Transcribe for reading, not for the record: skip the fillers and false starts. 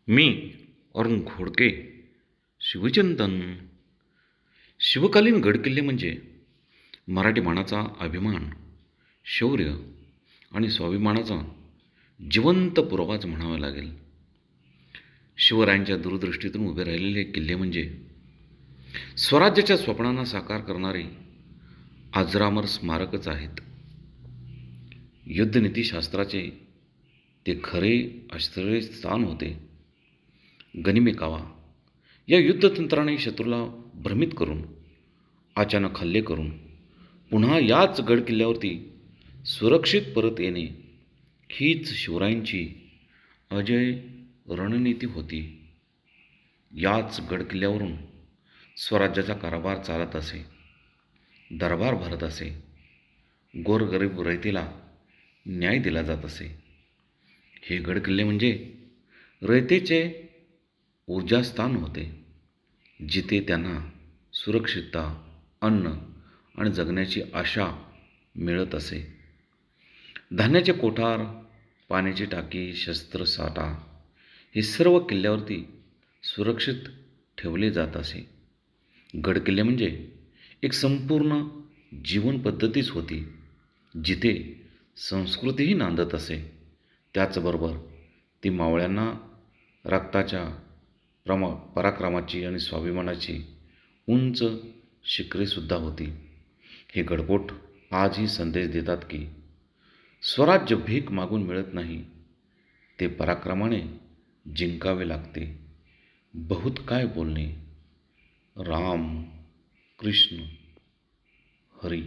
मी अरुण घोडके. शिवचिंतन. शिवकालीन गडकिल्ले म्हणजे मराठी मानाचा अभिमान, शौर्य आणि स्वाभिमानाचा जिवंत पुरावाच म्हणावा लागेल. शिवरायांच्या दूरदृष्टीतून उभे राहिलेले किल्ले म्हणजे स्वराज्याच्या स्वप्नांना साकार करणारे अजरामर स्मारकच आहेत. युद्धनीतीशास्त्राचे ते खरे आश्रयस्थान होते. गनिमे कावा या युद्धतंत्राने शत्रूला भ्रमित करून, अचानक हल्ले करून पुन्हा याच गडकिल्ल्यावरती सुरक्षित परत येणे हीच शिवरायांची अजय रणनीती होती. याच गडकिल्ल्यावरून स्वराज्याचा कारभार चालत असे, दरबार भरत असे, गोरगरीब रयतेला न्याय दिला जात असे. हे गडकिल्ले म्हणजे रयतेचे ऊर्जास्थान होते, जिथे त्यांना सुरक्षितता, अन्न आणि जगण्याची आशा मिळत असे. धान्याचे कोठार, पाण्याची टाकी, शस्त्रसाठा हे सर्व किल्ल्यावरती सुरक्षित ठेवले जात असे. गडकिल्ले म्हणजे एक संपूर्ण जीवन पद्धतीच होती, जिथे संस्कृतीही नांदत असे. त्याचबरोबर ती मावळ्यांना रक्ताच्या पराक्रमाची आणि स्वाभिमानाची उंच शिखरेसुद्धा होती. हे गडकोट आजही संदेश देतात की स्वराज्य भीक मागून मिळत नाही, ते पराक्रमाने जिंकावे लागते. बहुत काय बोलणे. राम, कृष्ण, हरी.